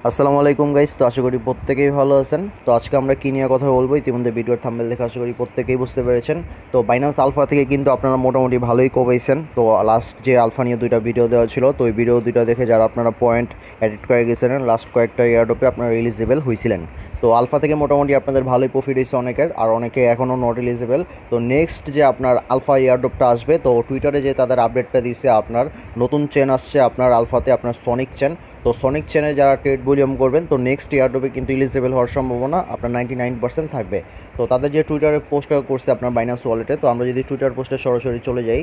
আসসালামু আলাইকুম গাইস। তো আশা করি প্রত্যেকেই ভালো আছেন। তো আজকে আমরা কী নিয়ে কথা বলবো, ইতিমধ্যে ভিডিওর থাম্বনেল দেখে আশা করি প্রত্যেকেই বুঝতে পেরেছেন। তো বাইন্যান্স আলফা থেকে কিন্তু আপনারা মোটামুটি ভালোই কমাইছেন। তো লাস্ট যে আলফা নিয়ে দুইটা ভিডিও দেওয়া ছিল, তো ওই ভিডিও দুইটা দেখে যারা আপনারা পয়েন্ট এডিট করে গেছিলেন, লাস্ট কয়েকটা এয়ারড্রপে আপনারা এলিজিবল হয়েছিলেন। তো আলফা থেকে মোটামুটি আপনাদের ভালোই প্রফিট হয়েছে অনেকের, আর অনেকে এখনও নট এলিজিবল। তো নেক্সট যে আপনার আলফা এয়ারড্রপটা আসবে, তো টুইটারে যে তাদের আপডেটটা দিচ্ছে, আপনার নতুন চেন আসছে আপনার আলফাতে, আপনার সনিক চেন। তো সনিক চেনে যারা ট্রেড ভলিউম করবেন, তো নেক্সট ইয়ারড্রপে কিন্তু এলিজিবল হওয়ার সম্ভাবনা আপনার 99% থাকবে। তো তাদের যে টুইটারে পোস্টটা করছে আপনার বাইন্যান্স ওয়ালেটে, তো আমরা যদি টুইটার পোস্টে সরাসরি চলে যাই,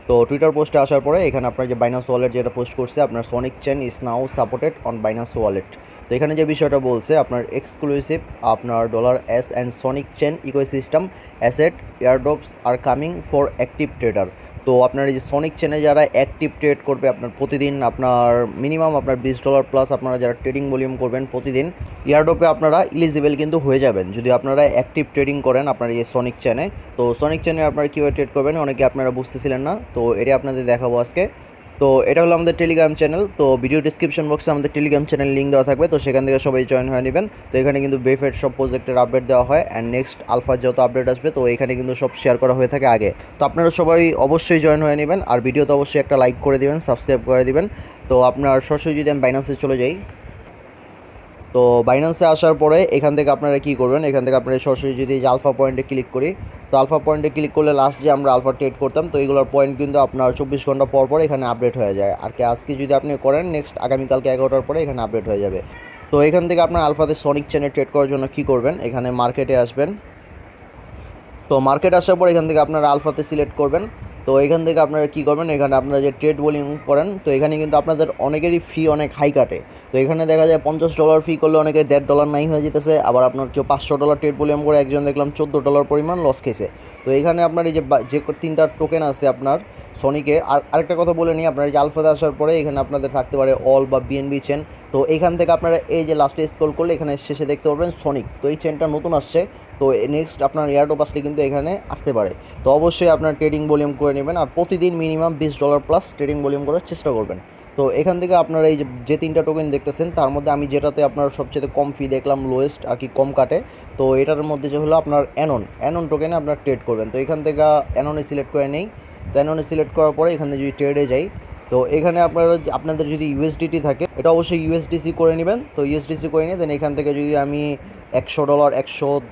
তো টুইটার পোস্টে আসার পরে এখানে আপনার যে বাইন্যান্স ওয়ালেট যেটা পোস্ট করছে, আপনার Sonic chain is now supported on Binance wallet. তো এখানে যে বিষয়টা বলছে, আপনার এক্সক্লুসিভ আপনার $S and Sonic chain ecosystem asset airdrops are coming for active trader. তো আপনার এই যে সনিক চেনে যারা অ্যাক্টিভ ট্রেড করবে, আপনার প্রতিদিন আপনার মিনিমাম আপনার $20 প্লাস আপনারা যারা ট্রেডিং ভলিউম করবেন প্রতিদিন, এয়ারড্রপে আপনারা ইলিজিবল কিন্তু হয়ে যাবেন যদি আপনারা অ্যাক্টিভ ট্রেডিং করেন আপনার এই সনিক চেনে। তো সনিক চেনে আপনারা কীভাবে ট্রেড করবেন অনেকে আপনারা বুঝতেছিলেন না, তো এটা আপনাদের দেখাবো আজকে। তো এটা হলো আমাদের টেলিগ্রাম চ্যানেল। তো ভিডিও ডিসক্রিপশন বক্সে আমাদের টেলিগ্রাম চ্যানেল লিঙ্ক দেওয়া থাকবে, তো সেখান থেকে সবাই জয়েন হয়ে নেবেন। তো এখানে কিন্তু বেফের সব প্রজেক্টের আপডেট দেওয়া হয়, অ্যান্ড নেক্সট আলফার যত আপডেট আসবে তো এখানে কিন্তু সব শেয়ার করা হয়ে থাকে আগে। তো আপনারা সবাই অবশ্যই জয়েন হয়ে নেবেন, আর ভিডিওতে অবশ্যই একটা লাইক করে দিবেন, সাবস্ক্রাইব করে দিবেন। তো আপনার সরাসরি যদি আমি বাইন্যান্সে চলে যাই, তো বাইন্যান্সে আসার পরে এখান থেকে আপনারা কী করবেন, এখান থেকে আপনারা সরাসরি যদি আলফা পয়েন্টে ক্লিক করি, তো আলফা পয়েন্টে ক্লিক করলে লাস্ট যে আমরা আলফা ট্রেড করতাম, তো এইগুলোর পয়েন্ট কিন্তু আপনার 24 ঘন্টা পর পর এখানে আপডেট হয়ে যায়। আর কি আজকে যদি আপনি করেন, নেক্সট আগামীকালকে 11টার পরে এখানে আপডেট হয়ে যাবে। তো এখান থেকে আপনার আলফাতে সনিক চেনে ট্রেড করার জন্য কী করবেন, এখানে মার্কেটে আসবেন। তো মার্কেট আসার পর এখান থেকে আপনারা আলফাতে সিলেক্ট করবেন। তো এখান থেকে আপনারা কী করবেন, এখানে আপনারা যে ট্রেড ভলিউম করেন, তো এখানে কিন্তু আপনাদের অনেকেরই ফি অনেক হাই কাটে। তো এখানে দেখা যায় $50 ফি করলে অনেকে $1.5 নাই হয়ে যেতেছে, আবার আপনার কেউ $500 ট্রেড ভলিউম করে একজন দেখলাম $14 পরিমাণ লস খেয়েছে। তো এখানে আপনার এই যে তিনটা টোকেন আছে আপনার সনিকে, আর আরেকটা কথা বলে নিই, আপনার যে আলফাতে আসার পরে এখানে আপনাদের থাকতে পারে অল বা বিএনবি চেন। তো এখান থেকে আপনারা এই যে লাস্টে স্ক্রল করলে এখানে শেষে দেখতে পারবেন সনিক। তো এই চেনটা নতুন আসছে, তো নেক্সট আপনার এয়ারড্রপ আসলে কিন্তু এখানে আসতে পারে। তো অবশ্যই আপনার ট্রেডিং ভলিউম করে নেবেন, আর প্রতিদিন মিনিমাম $20 প্লাস ট্রেডিং ভলিউম করার চেষ্টা করবেন। তো এখান থেকে আপনারা এই যে তিনটা টোকেন দেখতেছেন, তার মধ্যে আমি যেটাতে আপনার সবচেয়ে কম ফি দেখলাম, লোয়েস্ট আর কি কম কাটে, তো এটার মধ্যে যে হলো আপনার অ্যানন টোকেনে আপনার ট্রেড করবেন। তো এখান থেকে অ্যাননে সিলেক্ট করে নেই। তো অ্যাননে সিলেক্ট করার পরে এখানে যদি ট্রেডে যাই, তো এখানে আপনাদের যদি ইউএসডিটি থাকে, এটা অবশ্যই ইউএসডিসি করে নেবেন। তো ইউএসডিসি করে নিয়ে দেন এখান থেকে যদি আমি $100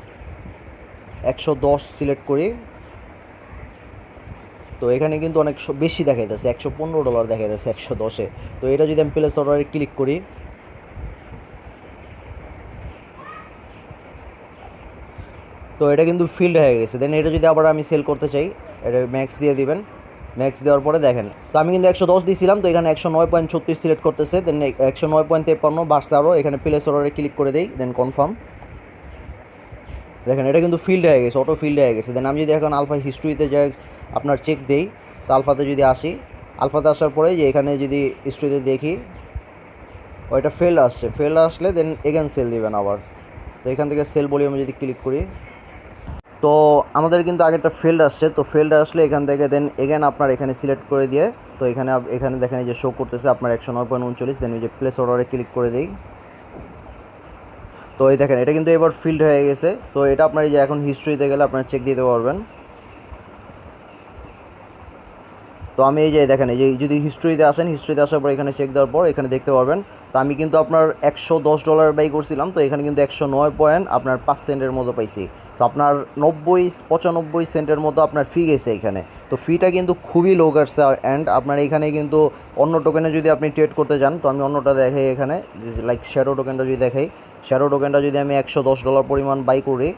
110 সিলেক্ট করি, তো এখানে কিন্তু অনেক বেশি দেখাইতেছে, $115 দেখাইতেছে 110-এ। তো এটা যদি আমি প্লেস অর্ডারে ক্লিক করি, তো এটা কিন্তু ফিল্ড হয়ে গেছে। দেন এটা যদি আবার আমি সেল করতে চাই, এটা ম্যাক্স দিয়ে দিবেন। ম্যাক্স দেওয়ার পরে দেখেন, তো আমি কিন্তু 110 দিয়েছিলাম, তো এখানে 109.36 সিলেক্ট করতেছে, দেন 109.53 বাড়ছে আরও। এখানে প্লেস অর্ডারে ক্লিক করে দিই, দেন কনফার্ম। দেখেন এটা কিন্তু ফিল্ড হয়ে গেছে, অটো ফিল্ড হয়ে গেছে। দেন আমি যদি এখন আলফা হিস্ট্রিতে যাই আপনার চেক দেই, তো আলফাতে যদি আসি, আলফাতে আসার পরে যে এখানে যদি হিস্ট্রিতে দেখি, ওইটা ফেল আসছে, ফেল আসলে দেন এগেন সেল দিবেন আবার। তো এখান থেকে সেল ভলিউমে যদি ক্লিক করি, তো আমাদের কিন্তু আগেরটা ফেল্ড আসছে, তো ফেল্ড আসলে এখান থেকে দেন এগেন আপনার এখানে সিলেক্ট করে দিয়ে, তো এখানে দেখেন এই যে শো করতেছে আপনার 109.39। দেন এই যে প্লেস অর্ডারে ক্লিক করে দিই, তো এই দেখেন এটা কিন্তু এবার ফিল্ড হয়ে গেছে। তো এটা আপনার এই যে এখন হিস্ট্রিতে গেলে আপনার চেক দিতে পারবেন। তো আমি এই যে দেখেন, এই যে যদি হিস্ট্রিতে আসেন, হিস্ট্রিতে আসার পর এখানে চেক দেওয়ার পর এখানে দেখতে পারবেন, তো আমি কিন্তু আপনার $110 বাই করছিলাম, তো এখানে কিন্তু 109 পয়েন্ট আপনার 5 সেন্টের মতো পাইছি। তো আপনার 95 সেন্টের মতো আপনার ফি গেছে এখানে। তো ফিটা কিন্তু খুবই লো গেছে। অ্যান্ড আপনার এখানে কিন্তু অন্য টোকেনে যদি আপনি ট্রেড করতে যান, তো আমি অন্যটা দেখাই এখানে, লাইক শ্যাডো টোকেনটা যদি দেখাই, শ্যাডো টোকেনটা যদি আমি $110 পরিমাণ বাই করি,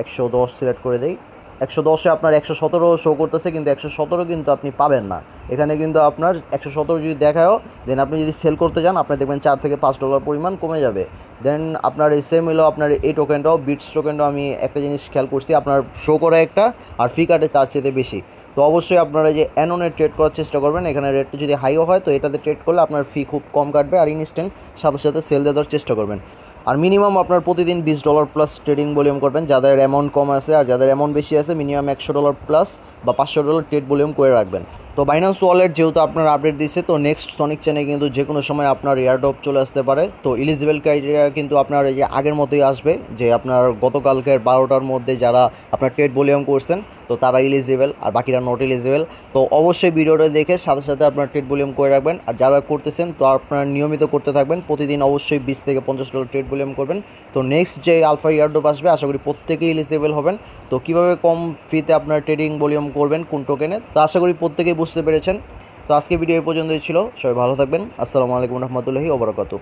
110 সিলেক্ট করে দিই, 110-এ আপনার 117 শো করতেছে, কিন্তু 117 কিন্তু আপনি পাবেন না এখানে। কিন্তু আপনার 117 যদি দেখায়ও, দেন আপনি যদি সেল করতে যান, আপনি দেখবেন $4 থেকে $5 পরিমাণ কমে যাবে। দেন আপনার এই সেম হলো আপনার এই টোকেনটাও, বিটস টোকেনটাও আমি একটা জিনিস খেয়াল করছি, আপনার শো করে একটা আর ফি কাটে তার চেয়ে বেশি। তো অবশ্যই আপনারা যে অ্যাননে ট্রেড করার চেষ্টা করবেন, এখানে রেটটা যদি হাইও হয় তো এটাতে ট্রেড করলে আপনার ফি খুব কম কাটবে, আর ইনস্ট্যান্ট সাথে সাথে সেল দেওয়ার চেষ্টা করবেন। আর মিনিমাম আপনার প্রতিদিন $20 প্লাস ট্রেডিং ভলিউম করবেন, যাদের অ্যামাউন্ট কম আছে। আর যাদের অ্যামাউন্ট বেশি আছে মিনিমাম $100 প্লাস বা $500 ট্রেড ভলিউম করে রাখবেন। তো বাইন্যান্স ওয়ালেট যেহেতু আপনার আপডেট দিচ্ছে, তো নেক্সট সনিক চেনে কিন্তু যে কোনো সময় আপনার এয়ারড্রপ চলে আসতে পারে। তো এলিজিবল ক্রাইটেরিয়া কিন্তু আপনার এই যে আগের মতোই আসবে, যে আপনার গতকালকের 12টার মধ্যে যারা আপনার ট্রেড ভলিউম করছেন তো তারা এলিজিবল, আর বাকিরা নট এলিজিবল। তো অবশ্যই ভিডিওটা দেখে সাথে সাথে আপনার ট্রেড ভলিউম করে রাখবেন। আর যারা করতেছেন তো আপনারা নিয়মিত করতে থাকবেন, প্রতিদিন অবশ্যই $20 থেকে $50 ট্রেড ভলিউম করবেন। তো নেক্সট যে আলফা এয়ারড্রপ আসবে আশা করি প্রত্যেকেই এলিজিবল হবেন। তো কীভাবে কম ফিতে আপনার ট্রেডিং ভলিউম করবেন কোন টোকেনে, তো আশা করি প্রত্যেকেই বুঝতে পেরেছেন। তো আজকে ভিডিও এই পর্যন্তই ছিল, সবাই ভালো থাকবেন। আসসালামু আলাইকুম রহমতুল্লাহি ওয়া বারাকাতুহু।